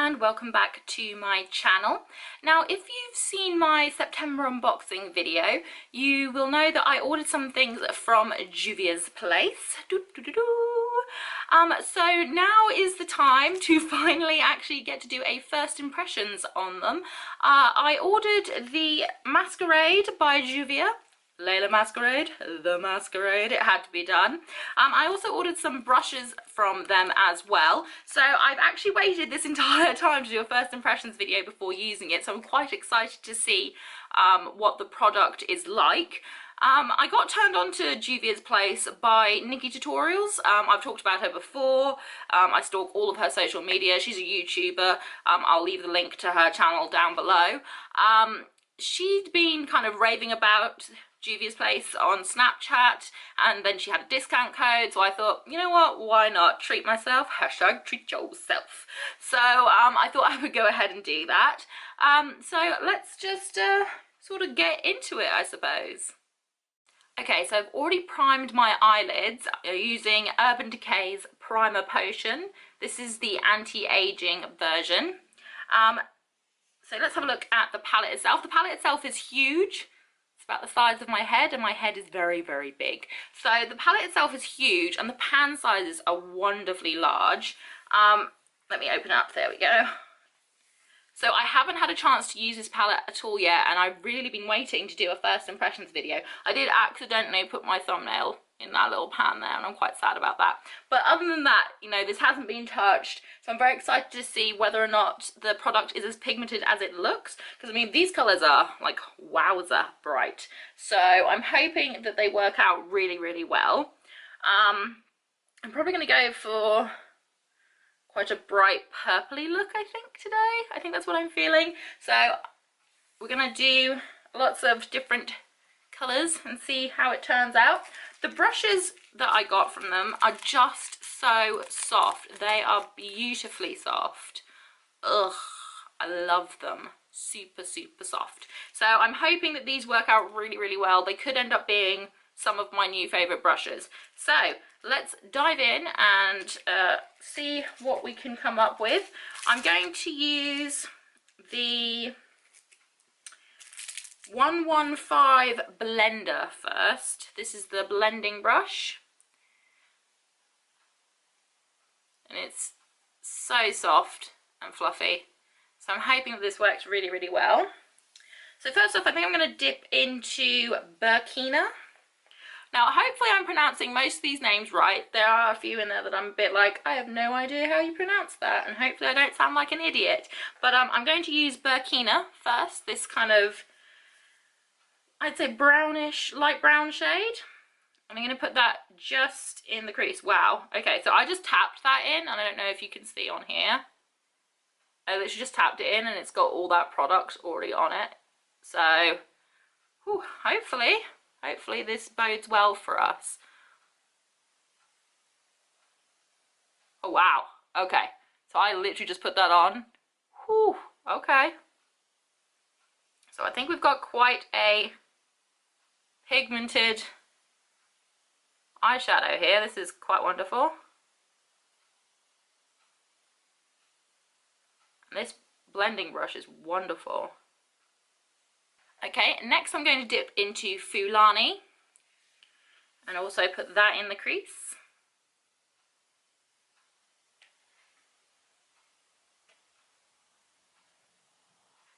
and welcome back to my channel. Now, if you've seen my September unboxing video, you will know that I ordered some things from Juvia's place. So now is the time to finally actually get to do a first impressions on them. I ordered the Masquerade by Juvia. Layla Masquerade, the Masquerade, it had to be done. I also ordered some brushes from them as well. So I've actually waited this entire time to do a first impressions video before using it. So I'm quite excited to see what the product is like. I got turned on to Juvia's place by Nikki Tutorials. I've talked about her before. I stalk all of her social media. She's a YouTuber. I'll leave the link to her channel down below. She'd been kind of raving about Juvia's place on Snapchat, and then she had a discount code, so I thought, you know what, why not treat myself, hashtag treat yourself. So I thought I would go ahead and do that. So let's just sort of get into it, I suppose. Okay, so I've already primed my eyelids using Urban Decay's Primer Potion. This is the anti-aging version. So let's have a look at the palette itself. The palette itself is huge. It's about the size of my head, and my head is very, very big. So the palette itself is huge, and the pan sizes are wonderfully large. Let me open up, there we go. So I haven't had a chance to use this palette at all yet, and I've really been waiting to do a first impressions video. I did accidentally put my thumbnail in that little pan there, and I'm quite sad about that. But other than that, you know, this hasn't been touched, so I'm very excited to see whether or not the product is as pigmented as it looks, because I mean, these colours are like wowza bright. So I'm hoping that they work out really, really well. I'm probably going to go for quite a bright purpley look, I think, today. I think that's what I'm feeling. So we're going to do lots of different colours and see how it turns out. The brushes that I got from them are just so soft. They are beautifully soft. Ugh, I love them. Super, super soft. So I'm hoping that these work out really, really well. They could end up being some of my new favourite brushes. So let's dive in and see what we can come up with. I'm going to use the 115 blender first. This is the blending brush, and it's so soft and fluffy, so I'm hoping that this works really, really well. So first off, I think I'm going to dip into Burkina. Now hopefully I'm pronouncing most of these names right. There are a few in there that I'm a bit like, I have no idea how you pronounce that, and hopefully I don't sound like an idiot. But I'm going to use Burkina first, this kind of, I'd say brownish, light brown shade. And I'm going to put that just in the crease. Wow. Okay, so I just tapped that in, and I don't know if you can see on here. I literally just tapped it in, and it's got all that product already on it. So, whew, hopefully this bodes well for us. Oh, wow. Okay, so I literally just put that on. Whew, okay. So I think we've got quite a pigmented eyeshadow here. This is quite wonderful. And this blending brush is wonderful. Okay, next I'm going to dip into Fulani and also put that in the crease.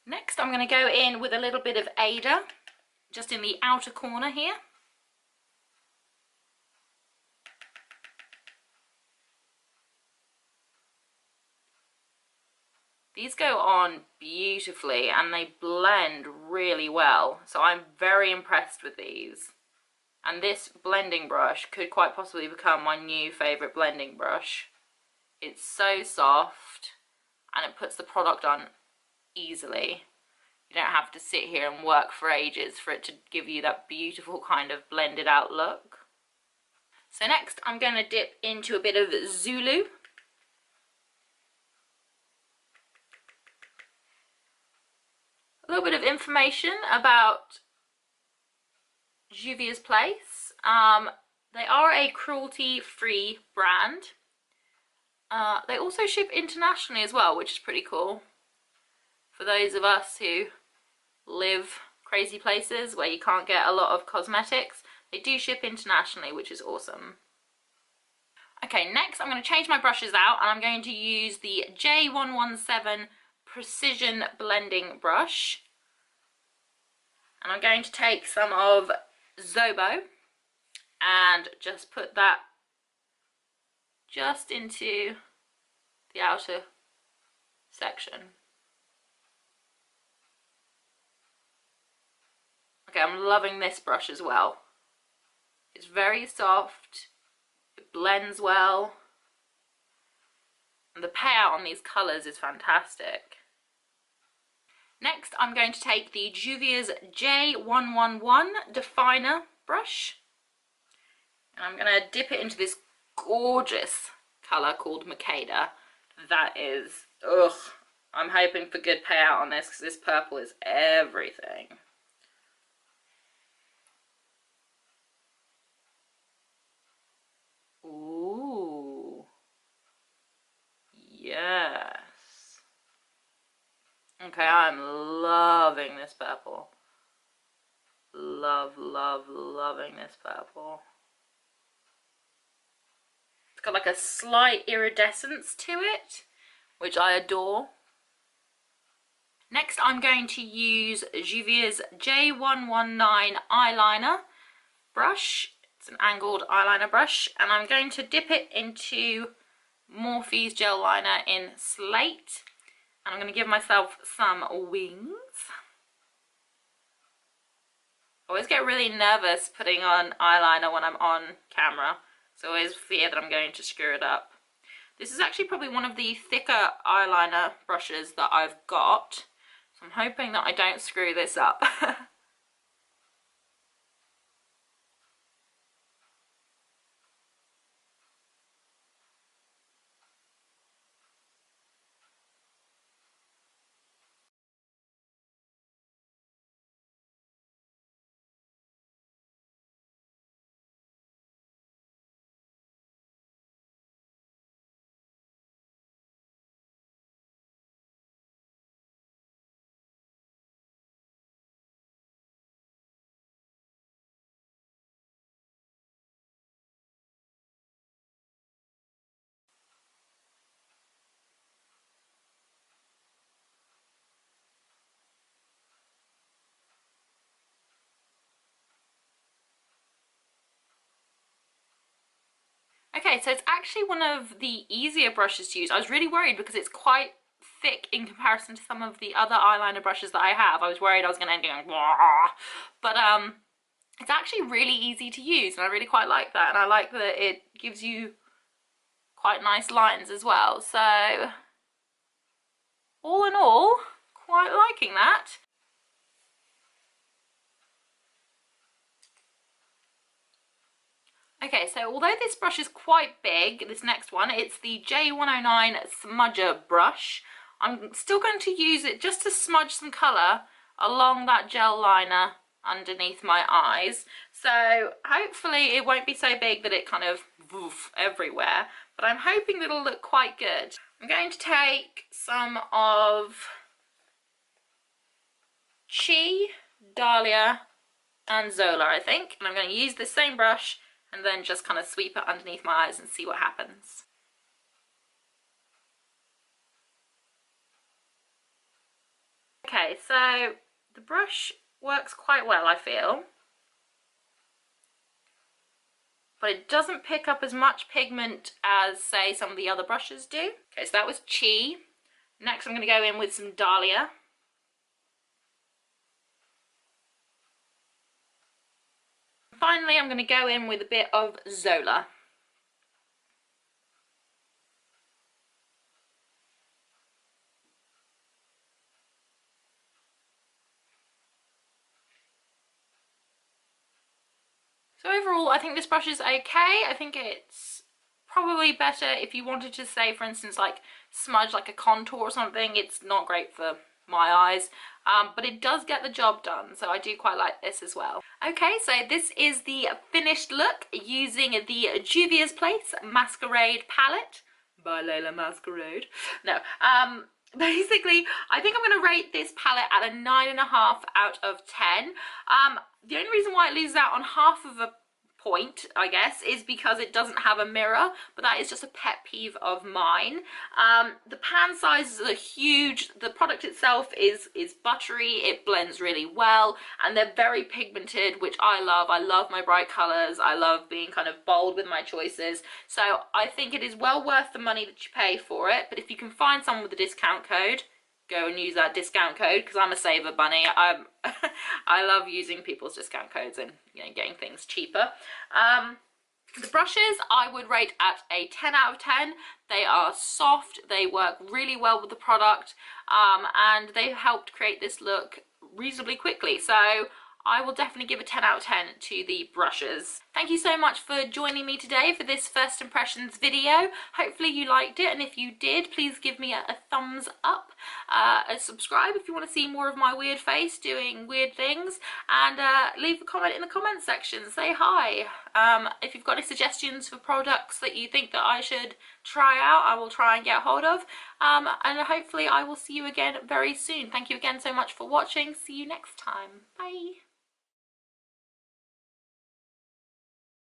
Next I'm going to go in with a little bit of Ada, just in the outer corner here. These go on beautifully and they blend really well, so I'm very impressed with these. And this blending brush could quite possibly become my new favourite blending brush. It's so soft and it puts the product on easily. You don't have to sit here and work for ages for it to give you that beautiful kind of blended out look. So next I'm going to dip into a bit of Zulu. A little bit of information about Juvia's place. They are a cruelty-free brand. They also ship internationally as well, which is pretty cool. For those of us who live crazy places where you can't get a lot of cosmetics, they do ship internationally, which is awesome. Okay, next I'm going to change my brushes out and I'm going to use the J117 Precision Blending Brush. And I'm going to take some of Zobo and just put that just into the outer section. Okay, I'm loving this brush as well. It's very soft, it blends well, and the payout on these colours is fantastic. Next, I'm going to take the Juvias J111 Definer brush, and I'm going to dip it into this gorgeous colour called Makeda. That is, ugh, I'm hoping for good payout on this because this purple is everything. Ooh, yes. Okay, I'm loving this purple. Loving this purple. It's got like a slight iridescence to it, which I adore. Next, I'm going to use Juvia's J119 eyeliner brush. It's an angled eyeliner brush, and I'm going to dip it into Morphe's gel liner in Slate, and I'm going to give myself some wings. I always get really nervous putting on eyeliner when I'm on camera, so I always fear that I'm going to screw it up. This is actually probably one of the thicker eyeliner brushes that I've got, so I'm hoping that I don't screw this up. Okay, so it's actually one of the easier brushes to use. I was really worried because it's quite thick in comparison to some of the other eyeliner brushes that I have. I was worried I was going to end up going, but it's actually really easy to use, and I really quite like that. And I like that it gives you quite nice lines as well. So all in all, quite liking that. Okay, so although this brush is quite big, this next one, it's the J109 Smudger brush. I'm still going to use it just to smudge some colour along that gel liner underneath my eyes. So hopefully it won't be so big that it kind of woof everywhere, but I'm hoping that it'll look quite good. I'm going to take some of Chi, Dahlia and Zola, I think, and I'm going to use the same brush and then just kind of sweep it underneath my eyes and see what happens. Okay, so the brush works quite well, I feel, but it doesn't pick up as much pigment as, say, some of the other brushes do. Okay, so that was Chi. Next I'm going to go in with some Dahlia. Finally, I'm going to go in with a bit of Zola. So overall, I think this brush is okay. I think it's probably better if you wanted to, say, for instance, like smudge like a contour or something. It's not great for my eyes, but it does get the job done, so I do quite like this as well. Okay, so this is the finished look using the Juvia's Place Masquerade palette by Layla Masquerade. No, basically, I think I'm going to rate this palette at a 9.5 out of 10. The only reason why it loses out on half of a point, I guess, is because it doesn't have a mirror, but that is just a pet peeve of mine. The pan sizes are huge, the product itself is buttery, it blends really well, and they're very pigmented, which I love. I love my bright colours, I love being kind of bold with my choices, so I think it is well worth the money that you pay for it. But if you can find someone with a discount code, go and use that discount code, because I'm a saver bunny. I love using people's discount codes and, you know, getting things cheaper. The brushes I would rate at a 10 out of 10. They are soft, they work really well with the product, and they've helped create this look reasonably quickly. So I will definitely give a 10 out of 10 to the brushes. Thank you so much for joining me today for this first impressions video. Hopefully you liked it, and if you did, please give me a thumbs up, subscribe if you want to see more of my weird face doing weird things, and leave a comment in the comment section, say hi. If you've got any suggestions for products that you think that I should try out, I will try and get hold of, and hopefully I will see you again very soon. Thank you again so much for watching. See you next time. Bye.